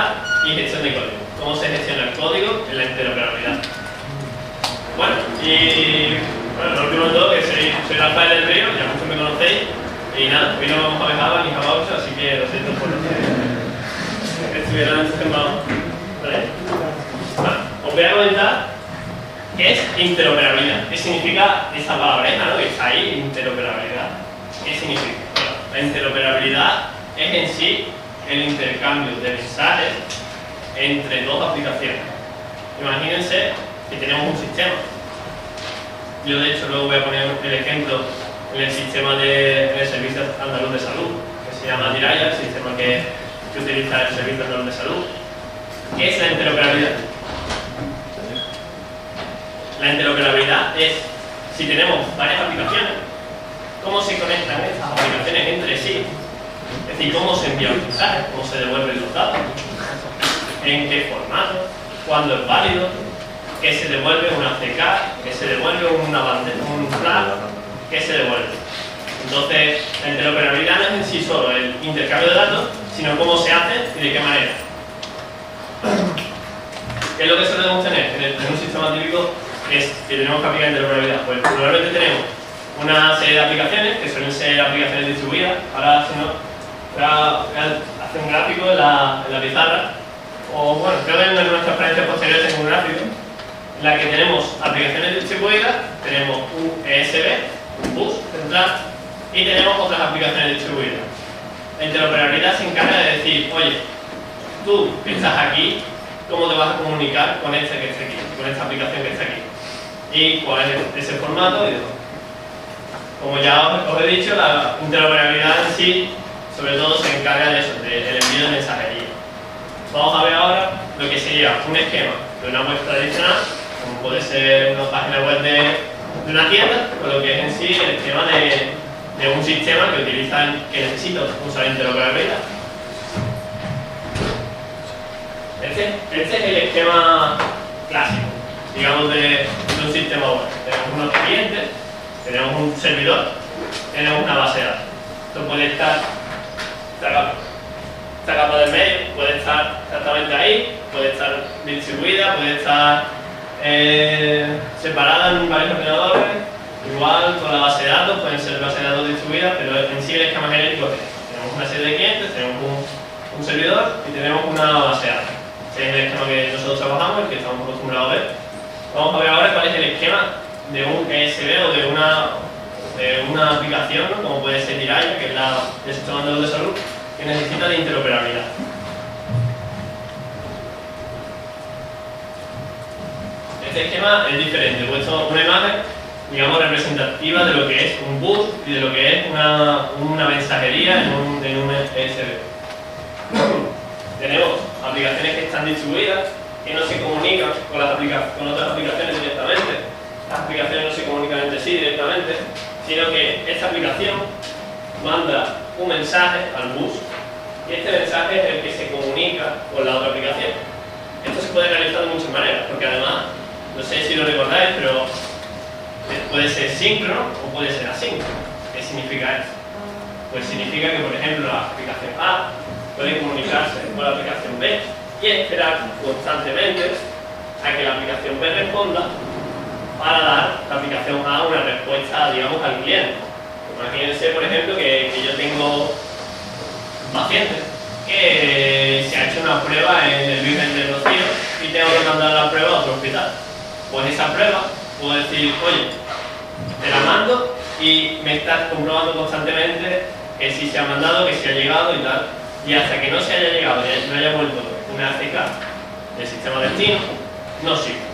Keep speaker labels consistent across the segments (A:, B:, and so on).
A: interoperabilidad y gestión de código. ¿Cómo se gestiona el código en la interoperabilidad? Bueno, y bueno, lo último de todo, que soy Rafael del Río, ya muchos me conocéis, y nada, hoy no vamos a ver Java ni Java 8, así que lo siento por los que estuvieran entusiasmados por ahí. Bueno, os voy a comentar qué es interoperabilidad. ¿Qué significa esa palabreja, ¿no? Que está ahí, interoperabilidad? ¿Qué significa? Bueno, la interoperabilidad es en sí el intercambio de mensajes entre dos aplicaciones. Imagínense que tenemos un sistema. Yo de hecho luego voy a poner el ejemplo en el sistema en el Servicio Andaluz de Salud, que se llama Diraya, el sistema que utiliza el Servicio Andaluz de Salud. ¿Qué es la interoperabilidad? La interoperabilidad es, si tenemos varias aplicaciones, cómo se conectan estas aplicaciones entre sí, es decir, cómo se envían los mensajes, cómo se devuelven los datos, en qué formato, cuándo es válido, qué se devuelve una CK, qué se devuelve una bandeja, un flag, qué se devuelve. Entonces, la interoperabilidad no es en sí solo el intercambio de datos, sino cómo se hace y de qué manera. ¿Qué es lo que solemos tener en un sistema típico? Es que tenemos que aplicar interoperabilidad. Pues normalmente tenemos una serie de aplicaciones que suelen ser aplicaciones distribuidas. Ahora, si no, voy a hacer un gráfico en la pizarra. O bueno, creo que en nuestras transparencias posteriores tengo un gráfico en la que tenemos aplicaciones distribuidas, tenemos un ESB, un bus central, y tenemos otras aplicaciones distribuidas. La interoperabilidad se encarga de decir, oye, tú que estás aquí, ¿cómo te vas a comunicar con este que está aquí, con esta aplicación que está aquí? Y cuál es ese formato y todo. Como ya os he dicho, la interoperabilidad en sí, sobre todo, se encarga de eso, del envío de mensajería. Vamos a ver ahora lo que sería un esquema de una web tradicional, como puede ser una página web de una tienda, o lo que es en sí el esquema de un sistema que necesita usar interoperabilidad. Este es el esquema clásico, digamos, de un sistema web. Tenemos unos clientes, tenemos un servidor, tenemos una base de datos. Esto puede estar, esta capa del medio puede estar exactamente ahí, puede estar distribuida, puede estar separada en varios ordenadores, igual con la base de datos, pueden ser bases de datos distribuidas, pero en sí el esquema genérico es: tenemos una serie de clientes, tenemos un servidor y tenemos una base de datos. Ese es el esquema que nosotros trabajamos, el que estamos acostumbrados a ver. Vamos a ver ahora cuál es el esquema de un ESB o de una aplicación, ¿no? Como puede ser Diraya, que es el Sistema Andaluz de Salud, que necesita de interoperabilidad. Este esquema es diferente, he puesto una imagen, digamos, representativa de lo que es un bus y de lo que es una mensajería en un ESB. Tenemos aplicaciones que están distribuidas, que no se comunican con otras aplicaciones directamente. Las aplicaciones no se comunican entre sí directamente, sino que esta aplicación manda un mensaje al bus y este mensaje es el que se comunica con la otra aplicación. Esto se puede realizar de muchas maneras, porque además, no sé si lo recordáis, pero puede ser síncrono o puede ser asíncrono. ¿Qué significa esto? Pues significa que, por ejemplo, la aplicación A puede comunicarse con la aplicación B y esperar constantemente a que la aplicación B responda para dar a la aplicación A una respuesta, digamos, al cliente. Imagínense, por ejemplo, que yo tengo un paciente que se ha hecho una prueba en el Virgen del Rocío y tengo que mandar la prueba a otro hospital. Pues esa prueba puedo decir, oye, te la mando y me estás comprobando constantemente que sí se ha mandado, que sí ha llegado y tal. Y hasta que no se haya llegado y no haya vuelto una ACK del sistema destino, no sirve.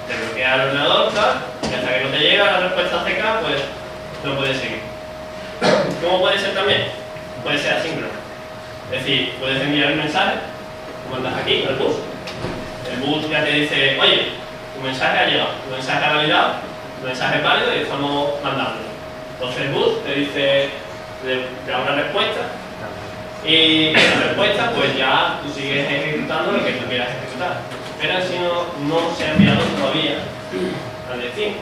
A: Te bloquea el ordenador, tal, y hasta que no te llega la respuesta ACK, pues no puedes seguir. ¿Cómo puede ser también? Puede ser asíncrono. Es decir, puedes enviar un mensaje, lo mandas aquí al bus. El bus ya te dice, oye, tu mensaje ha llegado, tu mensaje ha validado, tu mensaje es válido y estamos mandándolo. Entonces el bus te dice, te da una respuesta. Y esa respuesta, pues ya tú sigues ejecutando lo que tú quieras ejecutar. Pero si no se ha enviado todavía al destino.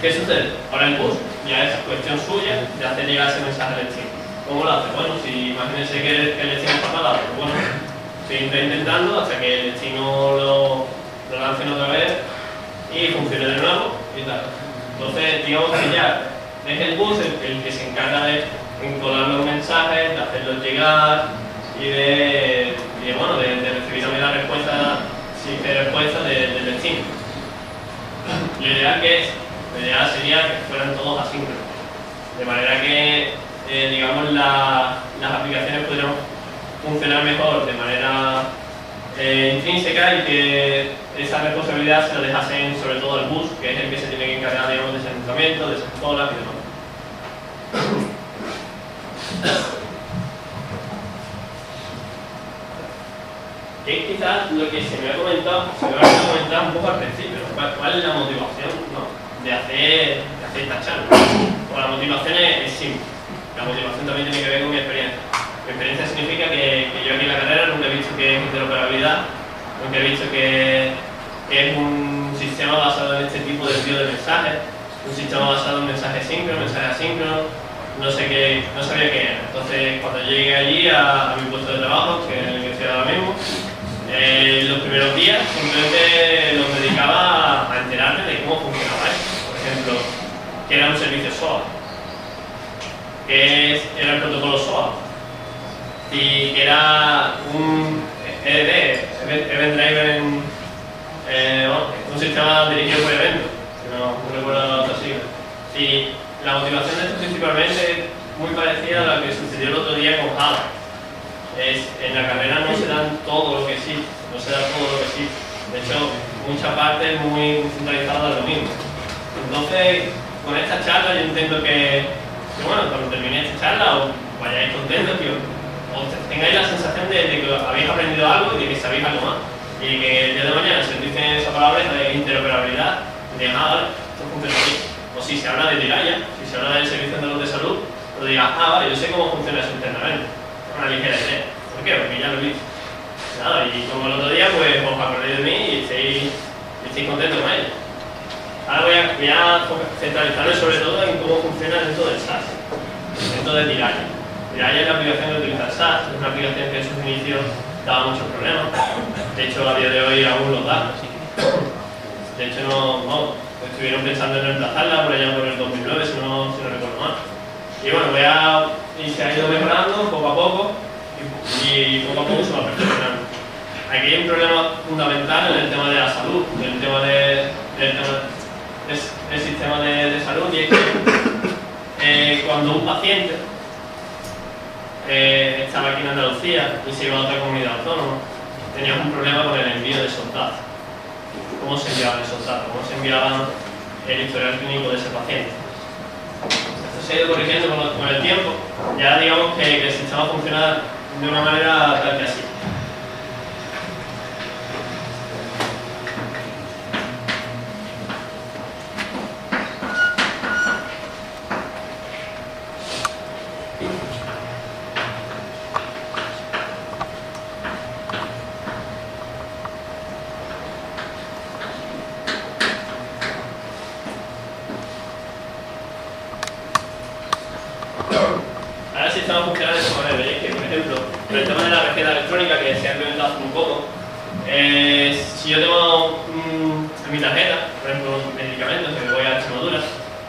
A: ¿Qué sucede? Ahora el bus ya es cuestión suya de hacer llegar ese mensaje al destino. ¿Cómo lo hace? Bueno, si imagínense que el destino está parado, pues bueno, sigue intentando hasta que el destino lo lancen otra vez y funcione de nuevo y tal. Entonces, digamos que ya es el bus el que se encarga de encolar los mensajes, de hacerlos llegar y de recibir también la respuesta, si hay respuesta del destino. Lo ideal sería que fueran todos asíncronos, de manera que digamos las aplicaciones pudieran funcionar mejor de manera intrínseca y que esa responsabilidad se la dejasen sobre todo al bus, que es el que se tiene que encargar, digamos, de ese lanzamiento, de esas colas y demás. Que es quizás lo que se me ha comentado un poco al principio, ¿no? ¿Cuál es la motivación, ¿no? de hacer esta charla? Pues la motivación es simple. La motivación también tiene que ver con mi experiencia. Mi experiencia significa que yo aquí en la carrera nunca he visto que es interoperabilidad, nunca he visto que es un sistema basado en este tipo de envío de mensajes, un sistema basado en mensajes síncronos, mensajes asíncronos, no sabía qué era. Entonces, cuando yo llegué allí a mi puesto de trabajo, que es en el que estoy ahora mismo, los primeros días simplemente los dedicaba a enterarme de cómo funcionaba esto. Por ejemplo, qué era un servicio SOA, qué era el protocolo SOA, y que era un EDD, Event Driven, un sistema dirigido por eventos, no recuerdo la otra sigla. Y la motivación de esto principalmente es muy parecida a lo que sucedió el otro día con Java. En la carrera no se dan todo lo que existe, no se da todo lo que existe. De hecho, mucha parte es muy centralizada de lo mismo. Entonces, con esta charla yo intento que bueno, cuando termine esta charla os vayáis contentos, que os tengáis la sensación de que habéis aprendido algo y de que sabéis algo más. Y que el día de mañana se os dice esa palabra de interoperabilidad, de vale, esto funciona así. O si se habla de Diraya, si se habla del Servicio Andaluz de Salud, os diga, vale, yo sé cómo funciona eso internamente. Una ligera idea. ¿Por qué? Porque ya lo he visto. Nada, y como el otro día, pues os acordáis de mí y estéis contentos con ello. Ahora voy a centralizarme sobre todo en cómo funciona dentro del SaaS, dentro de Diraya. Diraya es la aplicación que utiliza el SaaS, es una aplicación que en sus inicios daba muchos problemas. De hecho, a día de hoy aún los da. De hecho, no estuvieron pensando en reemplazarla por allá por el 2009, si no recuerdo mal. Y bueno, y se ha ido mejorando poco a poco y poco a poco se va perfeccionando. Aquí hay un problema fundamental en el tema de la salud, en el tema del sistema de salud, y es que cuando un paciente estaba aquí en Andalucía y se iba a otra comunidad autónoma, teníamos un problema con el envío de esos datos. ¿Cómo se enviaban esos datos? ¿Cómo se enviaban el historial clínico de ese paciente? Esto se ha ido corrigiendo con el tiempo. Ya digamos que el sistema funciona de una manera tal que así. Ahora el sistema funciona de esa manera. Veis que, por ejemplo, en el tema de la receta electrónica, que se ha implementado hace un poco, si yo tengo en mi tarjeta, por ejemplo, medicamentos, que me voy a Extremadura,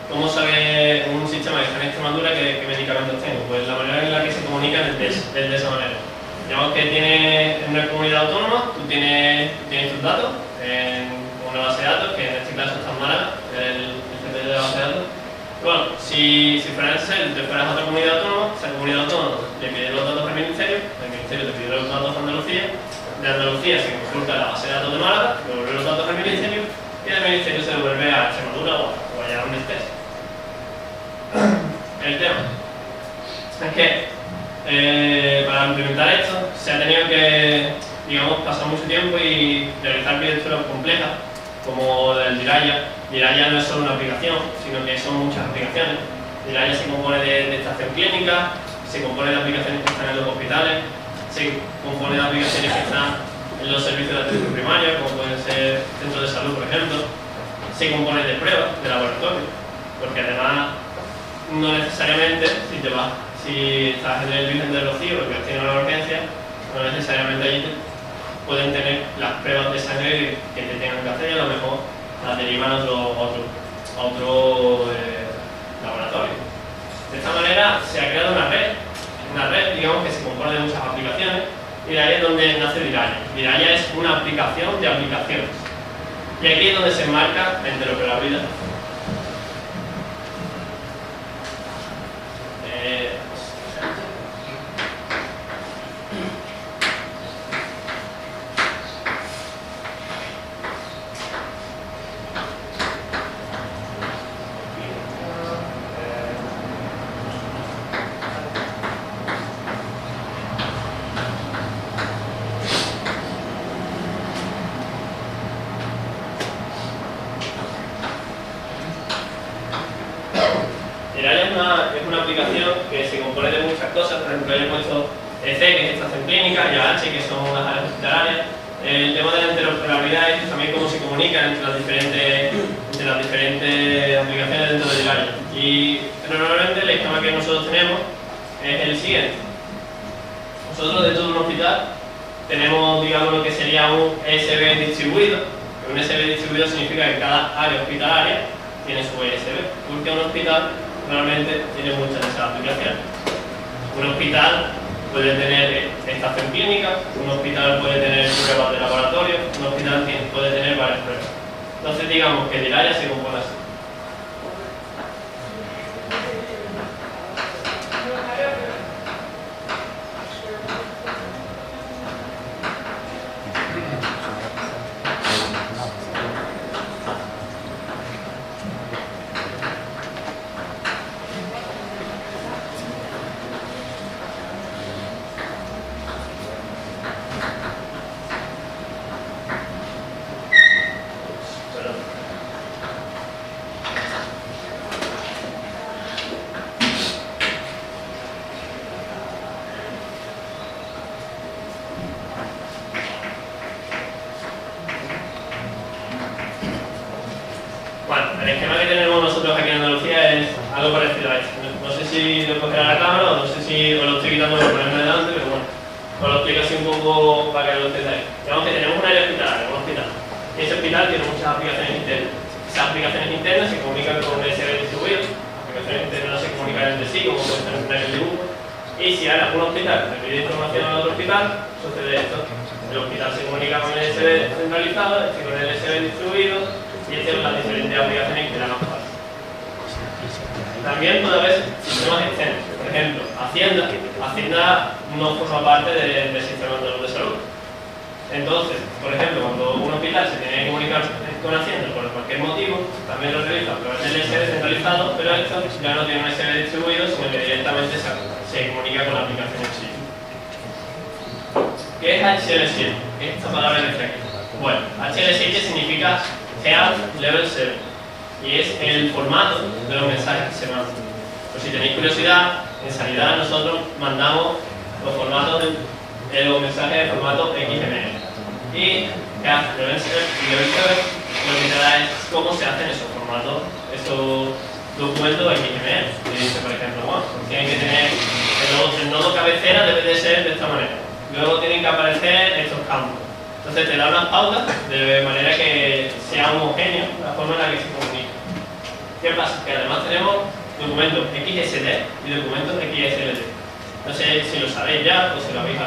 A: ¿cómo sabe un sistema que está en Extremadura qué medicamentos tengo? Pues la manera en la que se comunican es de esa manera. Digamos que tiene en una comunidad autónoma, tú tienes tus datos en una base de datos, que en este caso está en Málaga, el CP de la base de datos. Bueno, si fuera necesario, te fueras a otra comunidad autónoma, esa comunidad autónoma le pide los datos al ministerio, el ministerio te pide los datos a Andalucía, de Andalucía se consulta la base de datos de Málaga, devuelve los datos al ministerio y del ministerio se devuelve a Extremadura o allá donde estés. El tema es que para implementar esto se ha tenido que, digamos, pasar mucho tiempo y realizar arquitecturas complejas como el Diraya. Diraya no es solo una aplicación, sino que son muchas aplicaciones. Diraya se compone de estación clínica, se compone de aplicaciones que están en los hospitales, se compone de aplicaciones que están en los servicios de atención primaria, como pueden ser centros de salud, por ejemplo. Se compone de pruebas de laboratorio, porque además no necesariamente, si estás en el Virgen del Rocío, que tiene una urgencia, no necesariamente allí pueden tener las pruebas de sangre que te tengan que hacer y a lo mejor las derivan a otro laboratorio. De esta manera se ha creado una red, digamos, que se compone de muchas aplicaciones, y de ahí es donde nace Diraya. Diraya es una aplicación de aplicaciones. Y aquí es donde se enmarca la interoperabilidad. Diraya es una aplicación que se compone de muchas cosas. Por ejemplo, he puesto EC, que es estación clínica, y AH, que son las áreas hospitalarias. El tema de la interoperabilidad es también cómo se comunican entre las diferentes aplicaciones dentro de Diraya. Y normalmente el esquema que nosotros tenemos es el siguiente. Nosotros dentro de un hospital tenemos, digamos, lo que sería un ESB distribuido. Un ESB distribuido significa que cada área hospitalaria tiene su ESB, porque un hospital normalmente tiene muchas de esas aplicaciones. Un hospital puede tener estación clínica, un hospital puede tener pruebas de laboratorio, un hospital puede tener varias pruebas. Entonces digamos que Diraya se compone así. El esquema que tenemos nosotros aquí en Andalucía es algo parecido a esto. No sé si lo cogerá la cámara o no sé si os lo estoy quitando por ponerme delante, pero bueno, os lo explico así un poco para que lo entendáis. Digamos que tenemos un área hospitalaria, un hospital. Y ese hospital tiene muchas aplicaciones internas. Esas aplicaciones internas se comunican con un USB distribuido. Las aplicaciones internas no se comunican entre sí, como puede ser en el dibujo. Y si ahora un hospital le pide información a otro hospital, sucede esto. El hospital se comunica con el USB centralizado, este con el USB distribuido, y este con las diferentes aplicaciones que le hagan falta. También puede haber sistemas externos. Por ejemplo, Hacienda no forma parte del sistema andaluz de salud. Entonces, por ejemplo, cuando un hospital se tiene que comunicar con Hacienda por cualquier motivo, también lo realiza a través del USB centralizado, pero esto ya no tiene un USB distribuido, sino que directamente se comunica con la aplicación en sí. ¿Qué es HL7? ¿Qué es esta palabra que está aquí? Bueno, HL7 significa Health Level 7 y es el formato de los mensajes que se mandan. Pues si tenéis curiosidad, en sanidad nosotros mandamos los formatos de los mensajes de formato XML. Y Health Level 7 lo que te da es cómo se hacen esos formatos, esos documentos XML. Y dice, por ejemplo, bueno, tienen que tener el nodo cabecera debe de ser de esta manera. Luego tienen que aparecer estos campos. Entonces te da unas pautas de manera que sea homogéneo la forma en la que se comunica. ¿Qué pasa? Que además tenemos documentos XSD y documentos XSLT. No sé si lo sabéis ya o si lo habéis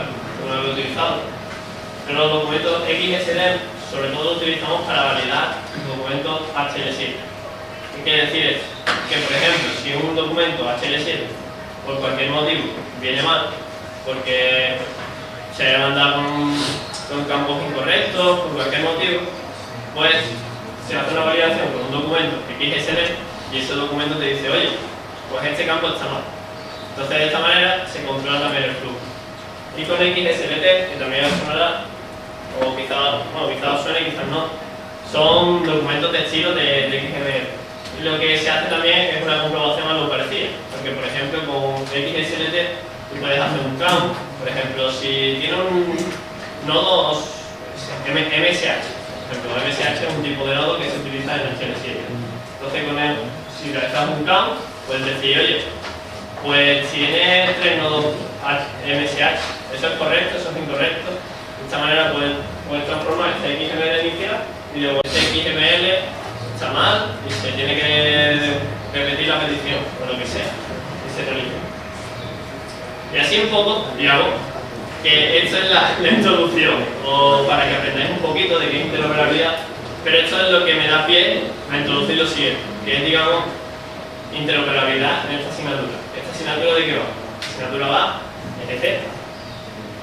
A: utilizado. Pero los documentos XSD sobre todo los utilizamos para validar documentos HL7. ¿Qué quiere decir esto? Que por ejemplo, si un documento HL7 por cualquier motivo viene mal, porque se haya mandado con campos incorrectos, por cualquier motivo, pues se hace una validación con un documento XSD y ese documento te dice, oye, pues este campo está mal. Entonces de esta manera se controla también el flujo. Y con XSLT, que también os sonará, o quizás os suene, quizás no, son documentos de estilo de XML. Y lo que se hace también es una comprobación a lo parecida, porque por ejemplo con XSLT tú puedes hacer un campo, por ejemplo, si tiene un nodo MSH, por ejemplo, MSH es un tipo de nodo que se utiliza en HL7. Entonces con él, si realizas un campo, puedes decir, oye, pues tiene 3 nodos MSH. Eso es correcto, eso es incorrecto. De esta manera puedes transformar este XML inicial y luego este XML está mal y se tiene que repetir la petición o lo que sea y se realiza. Y así un poco, digamos, que esta es la introducción, o para que aprendáis un poquito de qué es interoperabilidad, pero esto es lo que me da pie a introducir lo siguiente, que es, digamos, interoperabilidad en esta asignatura. ¿Esta asignatura de qué va? La asignatura va de GT,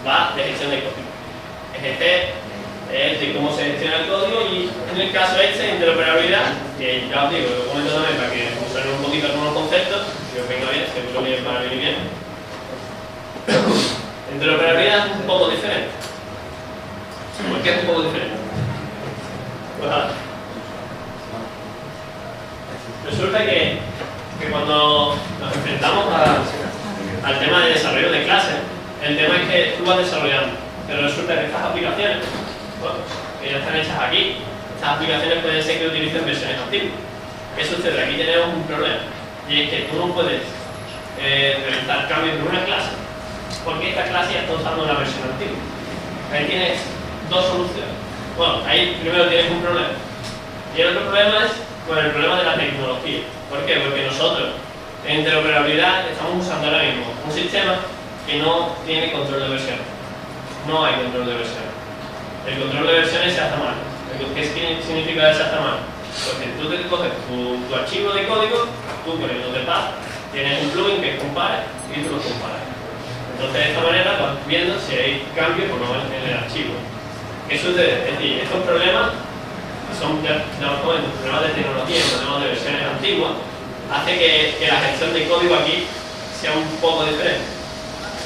A: va de gestión de código. GT es de cómo se gestiona el código y en el caso este, interoperabilidad, que ya os digo, lo comento también para que os suenen un poquito algunos conceptos, que os venga bien, seguro que para venir bien. Interoperabilidad es un poco diferente. ¿Por qué es un poco diferente? Pues ahora, resulta que cuando nos enfrentamos al tema de desarrollo de clases, el tema es que tú vas desarrollando, pero resulta que estas aplicaciones, bueno, que ya están hechas aquí, estas aplicaciones pueden ser que utilicen versiones antiguas. ¿Qué sucede? Aquí tenemos un problema, y es que tú no puedes realizar cambios en una clase porque esta clase ya está usando una versión antigua. Ahí tienes dos soluciones. Bueno, ahí primero tienes un problema. Y el otro problema es con el problema de la tecnología. ¿Por qué? Porque nosotros en interoperabilidad estamos usando ahora mismo un sistema que no tiene control de versiones. No hay control de versiones. El control de versiones se hace a mano. ¿Qué significa que se hace a mano? Porque tú te coges tu archivo de código, tú con el Notepad tienes un plugin que es compare y tú lo comparas. Entonces, de esta manera vas viendo si hay cambios o no en el archivo. ¿Qué sucede? Es decir, estos problemas, que son problemas de tecnología, problemas de versiones antiguas, hace que la gestión de código aquí sea un poco diferente.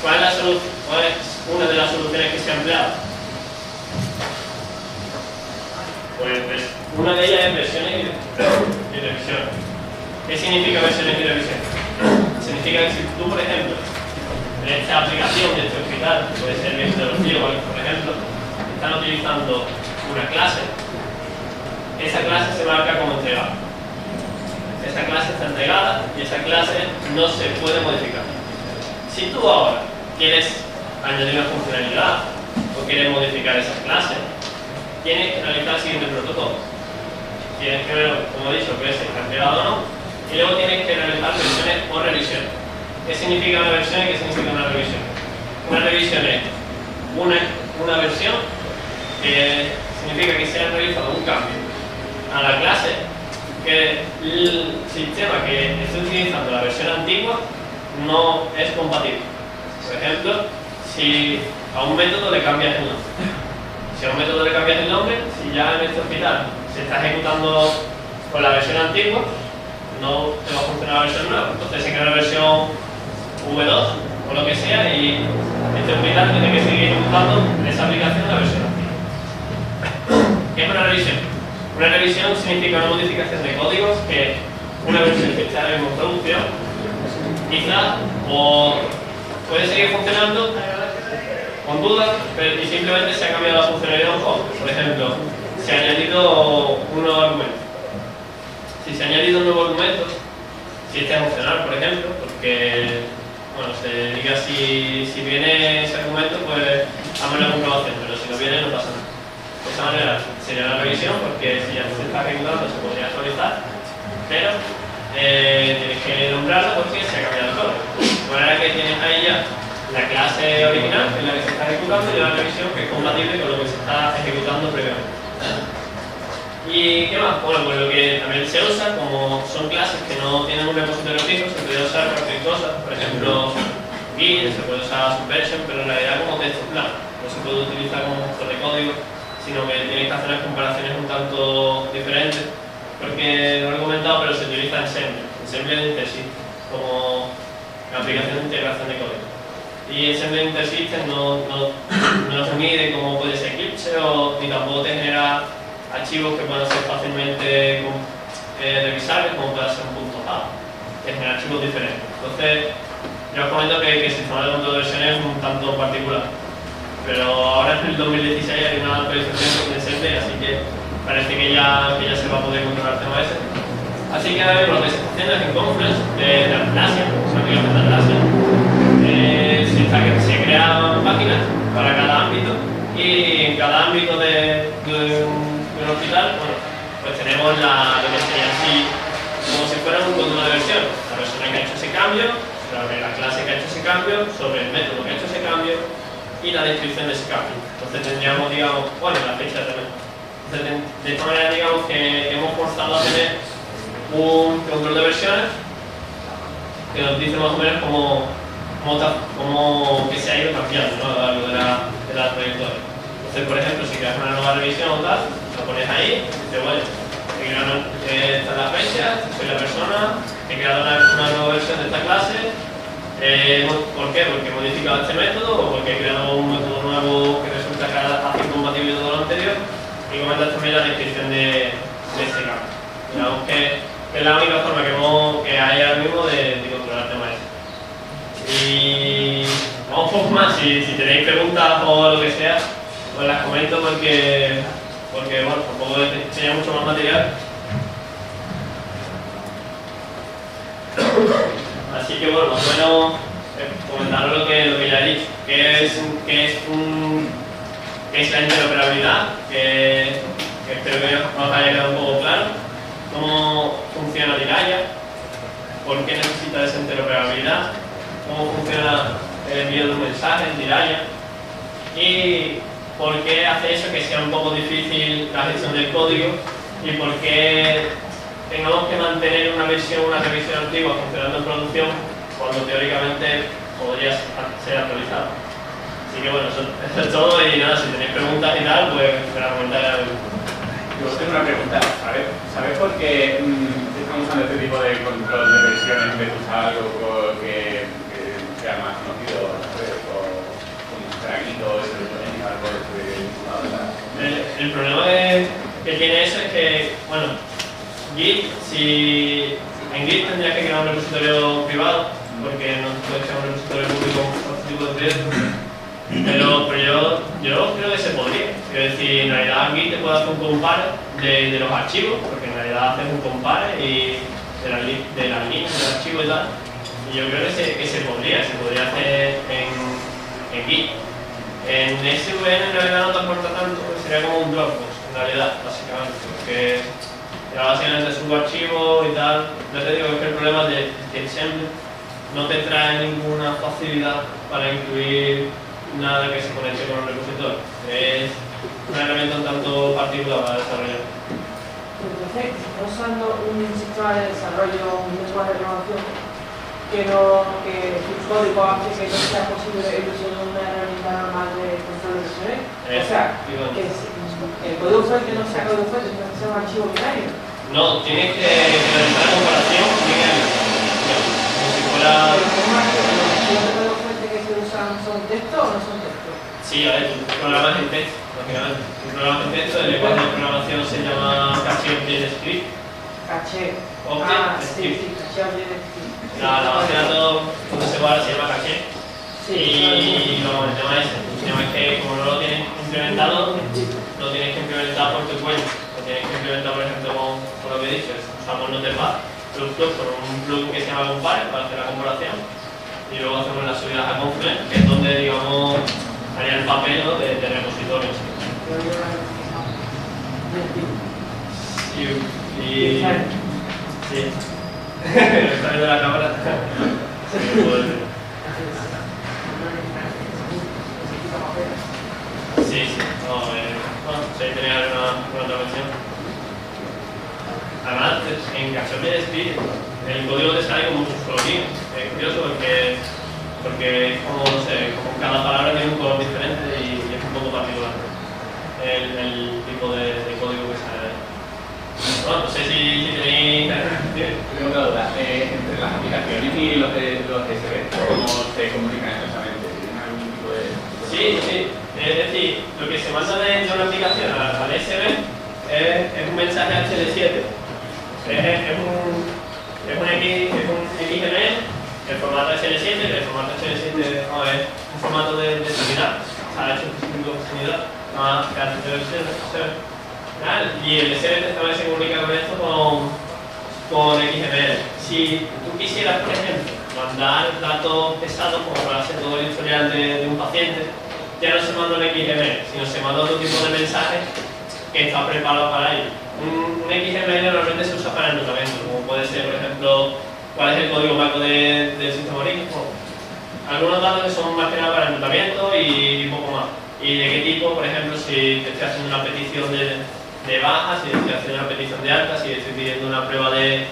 A: ¿Cuál es una de las soluciones que se ha empleado? Pues una de ellas es versiones y revisiones. ¿Qué significa versiones y revisiones? Significa que si tú, por ejemplo, en esta aplicación de este hospital, puede ser meteorología, por ejemplo, están utilizando una clase, esa clase se marca como entregada. Esa clase está entregada y esa clase no se puede modificar. Si tú ahora quieres añadir una funcionalidad o quieres modificar esa clase, tienes que realizar el siguiente protocolo. Tienes que ver, como he dicho, que se está entregado o no, y luego tienes que realizar versiones o revisiones. ¿Qué significa una versión y qué significa una revisión? Una revisión es una versión que significa que se ha realizado un cambio a la clase que el sistema que esté utilizando la versión antigua no es compatible. Por ejemplo, si a un método le cambias el nombre. Si a un método le cambias el nombre, si ya en este hospital se está ejecutando con la versión antigua, no te va a funcionar la versión nueva. Entonces se crea la versión V2 o lo que sea y este hospital tiene que seguir ejecutando esa aplicación la versión antigua. ¿Qué es una revisión? Una revisión significa una modificación de códigos que una versión que está en producción quizás o puede seguir funcionando con dudas y simplemente se ha cambiado la funcionalidad un poco. Por ejemplo, se ha añadido un nuevo argumento. Si se ha añadido un nuevo argumento, si este es opcional, por ejemplo, porque bueno, se diga si viene ese argumento, pues hazme la comprobación, pero si no viene no pasa nada. De esa manera sería la revisión, porque si ya se está ejecutando se podría actualizar, pero tienes que nombrarla porque se ha cambiado el código. De manera que tienes ahí ya la clase original, que es la que se está ejecutando, y la revisión que es compatible con lo que se está ejecutando previamente. ¿Y qué más? Bueno, pues lo que también se usa, como son clases que no tienen un repositorio fijo, se puede usar cualquier cosa. Por ejemplo, Git, se puede usar Subversion, pero en realidad como texto plano. No se puede utilizar como gestor de código, sino que tienes que hacer las comparaciones un tanto diferentes. Porque no lo he comentado, pero se utiliza Ensemble. Ensemble de InterSystem, como la aplicación de integración de código. Y Ensemble InterSystem no se mide como puede ser Eclipse, ni tampoco te genera archivos que puedan ser fácilmente revisables, como puede ser un .a, que genera archivos diferentes. Entonces, yo os comento que el sistema de control de versiones es un tanto particular. Pero ahora en el 2016 hay una actualización de Ensemble, así que parece que ya se va a poder controlar el tema ese. Así que ahora mismo lo que se está haciendo es en Confluence, de Atlassian, es una aplicación de Atlassian, se crean páginas para cada ámbito y en cada ámbito de un hospital, bueno, pues tenemos lo que sería así como si fuera un control de versión. La persona que ha hecho ese cambio, sobre la clase que ha hecho ese cambio, sobre el método que ha hecho ese cambio y la descripción de ese cambio. Entonces tendríamos, digamos, bueno, la fecha también. Entonces, de esta manera, digamos que hemos forzado a tener un control de versiones que nos dice más o menos cómo que se ha ido cambiando, ¿no? A lo largo de la trayectoria. Entonces, por ejemplo, si creas una nueva revisión o tal, lo pones ahí, dices, bueno, esta es la fecha, soy la persona, he creado una nueva versión de esta clase. ¿Por qué? Porque he modificado este método o porque he creado un método nuevo que resulta que hace incompatible todo lo anterior y comentas también la descripción de este cambio. Digamos que es la única forma que hay ahora mismo de controlar temas ese. Y vamos un poco más, si tenéis preguntas o lo que sea, os las comento porque bueno, tampoco tenía mucho más material. Así que bueno, más o menos comentaros lo que ya he dicho, que es la interoperabilidad, que espero que os haya quedado un poco claro, cómo funciona Diraya, por qué necesita esa interoperabilidad, cómo funciona el envío de un mensaje en Diraya y por qué hace eso que sea un poco difícil la gestión del código y por qué tengamos que mantener una revisión antigua funcionando en producción cuando teóricamente podría ser actualizada. Así que bueno, eso es todo y nada, si tenéis preguntas y tal, pues me la comentáis.
B: Yo tengo una pregunta, ¿sabes por qué estamos usando este tipo de control de versiones en vez de usar algo que sea más conocido, como Draguito, algo de
A: el problema que tiene eso es que, bueno, Git, en Git tendría que crear un repositorio privado, porque no puede crear un repositorio público con este tipo de proyectos. Pero yo creo que se podría. Es decir, en realidad Git te puede hacer un compare de los archivos, porque en realidad haces un compare de las líneas del archivo y tal. Y yo creo que se podría hacer en Git. En SVN en realidad no te aporta tanto, sería como un Dropbox, en realidad, básicamente, porque básicamente subo archivos y tal. Yo te digo que el problema de Ensemble no te trae ninguna facilidad para incluir nada que se conecte con el repositorio. Es una herramienta un tanto particular para desarrollar.
C: Entonces, está usando un sistema de desarrollo, un lenguaje de programación que su código hace que no sea posible el uso de una herramienta normal de control de versiones. O sea, que el código fuente no sea código fuente, sino que sea un archivo binario.
A: No, tienes que realizar la comparación binaria. Como si fuera...
C: ¿Los archivos de código fuente que se usan son texto o no son texto?
A: Sí, a ver, tú programas en texto, lógicamente. Tú programas en texto, el lenguaje de programación se llama Cache Object Script.
C: Caché.
A: Object
C: Sí,
A: Script.
C: caché Object Script.
A: La base de datos donde se guarda se llama caché.
C: Sí,
A: y no, el tema es que como no lo tienes implementado, lo tienes que implementar por tu cuenta. Lo tienes que implementar, por ejemplo, con lo que he dicho, usamos Notepad, con un plugin que se llama Compare para hacer la comparación. Y luego hacemos las subidas a Confluence, que es donde, digamos, haría el papel, ¿no? de repositorios. Sí. Está viendo la cámara. Sí. Sí, tenía una otra mención. Además, en Cache Object Script, el código te sale como sus colorines. Es curioso porque como, no sé, como cada palabra tiene un color diferente y es un poco particular el tipo de código que sale ahí. Bueno, no sé si tenéis...
B: Tengo una duda, entre las aplicaciones y los SB, ¿cómo se comunican exactamente? ¿Tienen algún tipo de...?
A: Sí, es decir, lo que se manda de una aplicación al SB es un mensaje HL7. Es un XML, el formato HL7, que el formato HL7 es un formato de sanidad, está hecho específico de sanidad, más que HL7. Y el SB también se comunica con esto con XML. Si tú quisieras, por ejemplo, mandar datos pesados como para hacer todo el historial de un paciente, ya no se manda un XML, sino se manda otro tipo de mensaje que está preparado para ello. Un XML normalmente se usa para enrutamiento, como puede ser, por ejemplo, cuál es el código marco del sistema Unix. Algunos datos que son más que nada para enrutamiento y poco más. Y de qué tipo, por ejemplo, si te estoy haciendo una petición de baja, si estoy haciendo una petición de alta, si estoy pidiendo una prueba de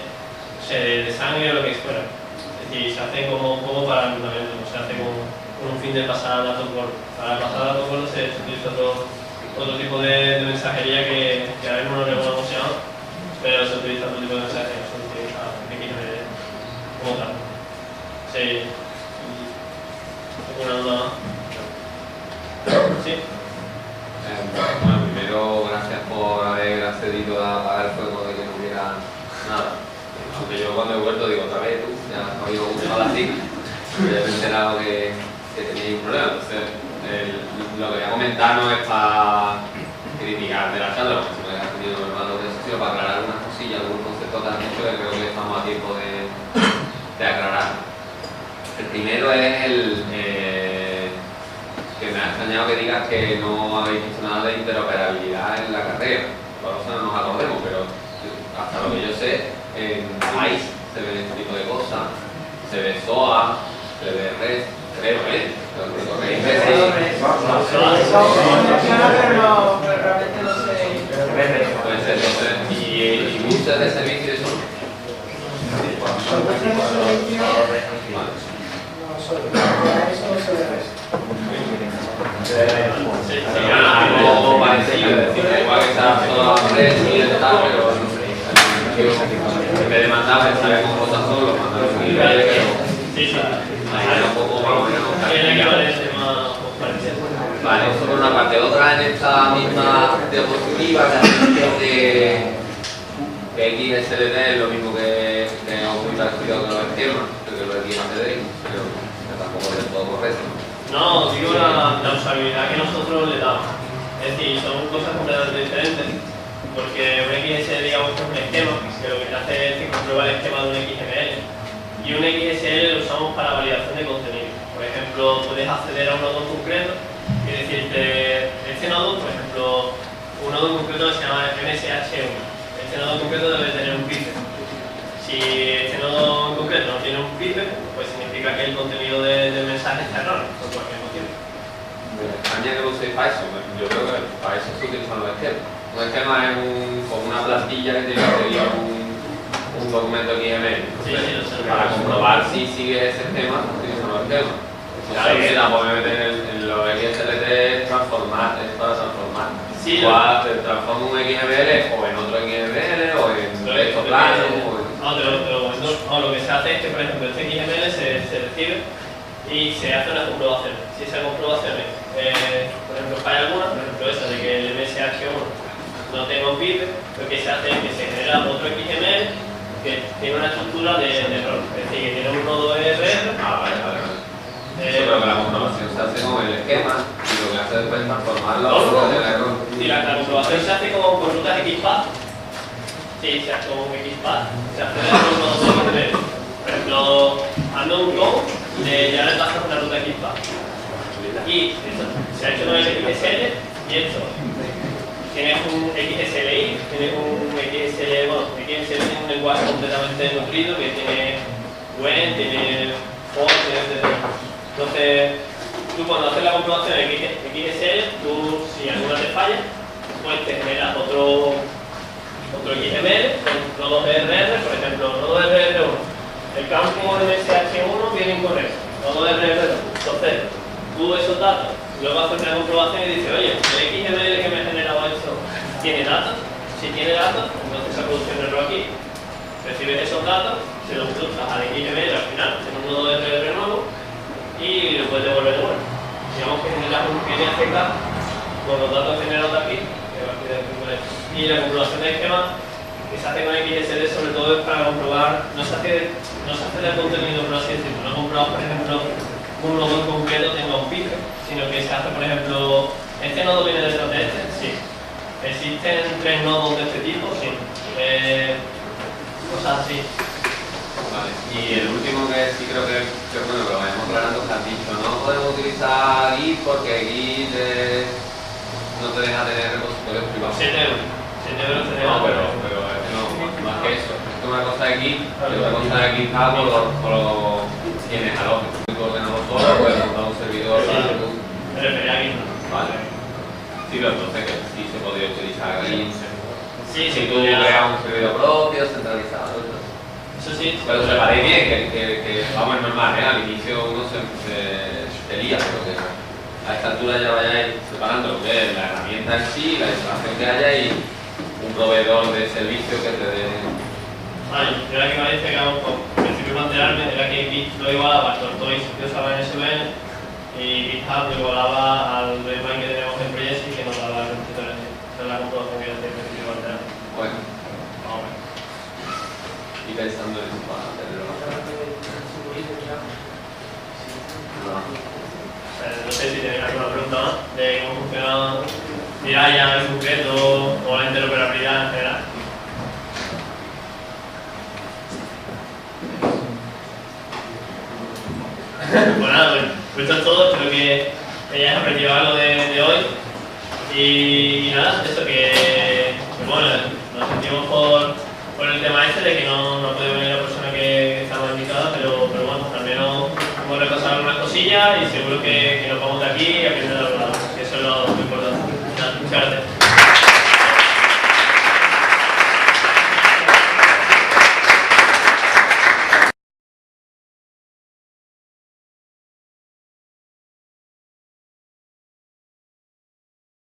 A: sangre o lo que fuera. Es decir, se hace como para enrutamiento, no se hace con un fin de pasar datos gordos. Para pasar datos gordos se utiliza otro tipo de mensajería que ahora mismo no recuerdo cómo se llama, pero se utiliza otro tipo de mensajería, se utiliza XML como tal. Sí. ¿Alguna duda más? Sí.
D: Bueno, primero, gracias por haber accedido a apagar el fuego de que no hubiera nada. Aunque yo cuando he vuelto digo, otra vez tú, ya has oído mucho a la TIC, ya me he enterado que teníais un problema. Entonces, lo que voy a comentar no es para criticar de la charla, porque si me has tenido hermano de eso, sino para aclarar algunas cosillas, algunos conceptos que has dicho que creo que estamos a tiempo de aclarar. El primero es que me ha extrañado que digas que no habéis visto nada de interoperabilidad en la carrera. Por eso no nos acordemos, pero hasta lo que yo sé, en ICE se ven este tipo de cosas, se ve SOA, se ve REST, creo,
C: realmente no sé.
D: Y muchas de servicios son. Algo parecido, es decir, igual que está toda la red y tal, pero en vez de mandar mensajes con cosas solo, mandar un email,
A: Sí.
D: ahí un poco más o menos. Vale, eso por una parte. Otra en esta misma diapositiva que XSLT es lo mismo que tenemos muy parecido con los esquemas, porque lo de aquí más de pero tampoco es del todo correcto.
A: No, digo la usabilidad que nosotros le damos. Es decir, son cosas completamente diferentes. Porque un XSL, digamos, es un esquema, que lo que te hace es que comprueba el esquema de un XML. Y un XSL lo usamos para validación de contenido. Por ejemplo, puedes acceder a un nodo concreto y decirte, este nodo, por ejemplo, un nodo concreto que se llama MSH1. Este nodo concreto debe tener un pipe. Si este nodo en concreto no tiene un pipe, pues significa que el contenido del mensaje está erróneo, por cualquier motivo.
D: Me extraña que lo uséis para eso, yo creo que para eso se utilizan los esquemas. Un esquema es como una plantilla que tiene que seguir un documento XML.
A: Sí,
D: para comprobar si sigue ese esquema, utilizan los esquemas. Entonces, si la podemos meter en los XSLT, transformar, es para transformar.
A: Sí,
D: transforma un XML o en otro XML o en texto plano.
A: Lo que se hace es que, por ejemplo, este XML se recibe y se hace una comprobación. Si esa comprobación por ejemplo, falla alguna, por ejemplo esa de que el MSH1 no tenga un pipe, lo que se hace es que se genera otro XML que tiene una estructura de error, es decir, que tiene un nodo RR.
D: Vale. Yo creo que la comprobación se hace con el esquema y lo que hace después es transformarlo en el error.
A: Sí, la comprobación se hace con rutas XPath. Sí, se hace con XPath. Se hace con un nodo XML. Por ejemplo, ando un go y ya le pasas una ruta XPath. Y esto se ha hecho con el XSL y esto. Tienes un XSLI, tienes un XSL, bueno, XSL tiene un lenguaje completamente nutrido que tiene WEN, tiene FOR, tiene etc. Entonces, tú cuando haces la comprobación de XSL, tú si alguna te falla, pues te generas otro XML con nodos RR, por ejemplo, nodo RR1. El campo MSH1 viene incorrecto, nodo RR2. Entonces, tú esos datos, luego haces una comprobación y dices, oye, el XML que me ha generado esto tiene datos. Si tiene datos, entonces se ha producido un error aquí. Recibes esos datos, se los cruzas al XML al final, en un nodo RR nuevo y lo puedes devolver de vuelta. Digamos que generas un NACK con los datos generados aquí, y la comprobación de esquema que se hace con XSL sobre todo es para comprobar, no se hace el contenido, por así decirlo, no comprobamos, por ejemplo, un nodo en concreto tenga un pico, sino que se hace, por ejemplo, este nodo viene detrás de este, sí. ¿Existen 3 nodos de este tipo? Sí. cosas así.
D: Vale. Y el último que sí creo que bueno, que lo vayamos aclarando, que has dicho, no podemos utilizar Git porque Git no te deja tener repositorios privados.
A: 7 euros. 7 euros te
D: No,
A: dejan.
D: pero no, más que eso. Esto es una cosa de Git y otra cosa de GitHub por tienes a los tu ordenador solo, puedes montar un servidor para tu...
A: Me refería a Git.
D: Vale. Sí, pero entonces que sí se podría utilizar Git.
A: Sí,
D: Si
A: sí,
D: tú creas un servidor propio, centralizado.
A: Eso sí.
D: Pero se parece bien, que vamos, es normal, ¿eh? Al inicio uno se lía, pero que a esta altura ya vayáis separando lo que es la herramienta en sí, la instalación que haya y un proveedor de servicio que te dé...
A: Vale, yo la que me dice que vamos con el principio plantearme era que Git lo igualaba a Tortoise que usaba en SVN y GitHub lo igualaba al Redmine que tenemos en Project y que nos daba el repositorio. Esa es la comprobación que yo hacía en principio plantearme.
D: Bueno,
A: Vamos a ver.
D: y pensando en eso para tenerlo más claro.
A: No sé si tenéis alguna pregunta más de cómo funciona Miraya en concreto o la interoperabilidad en general. Pues nada, pues esto es todo. Espero que hayáis aprendido algo de hoy. Y nada, eso que bueno, nos sentimos por el tema este de que no puede venir la persona que estaba invitada, pero bueno, al menos hemos repasado algunas cosillas y seguro que nos vamos de aquí y aprendiendo algo, que eso es lo importante. Nada, muchas gracias.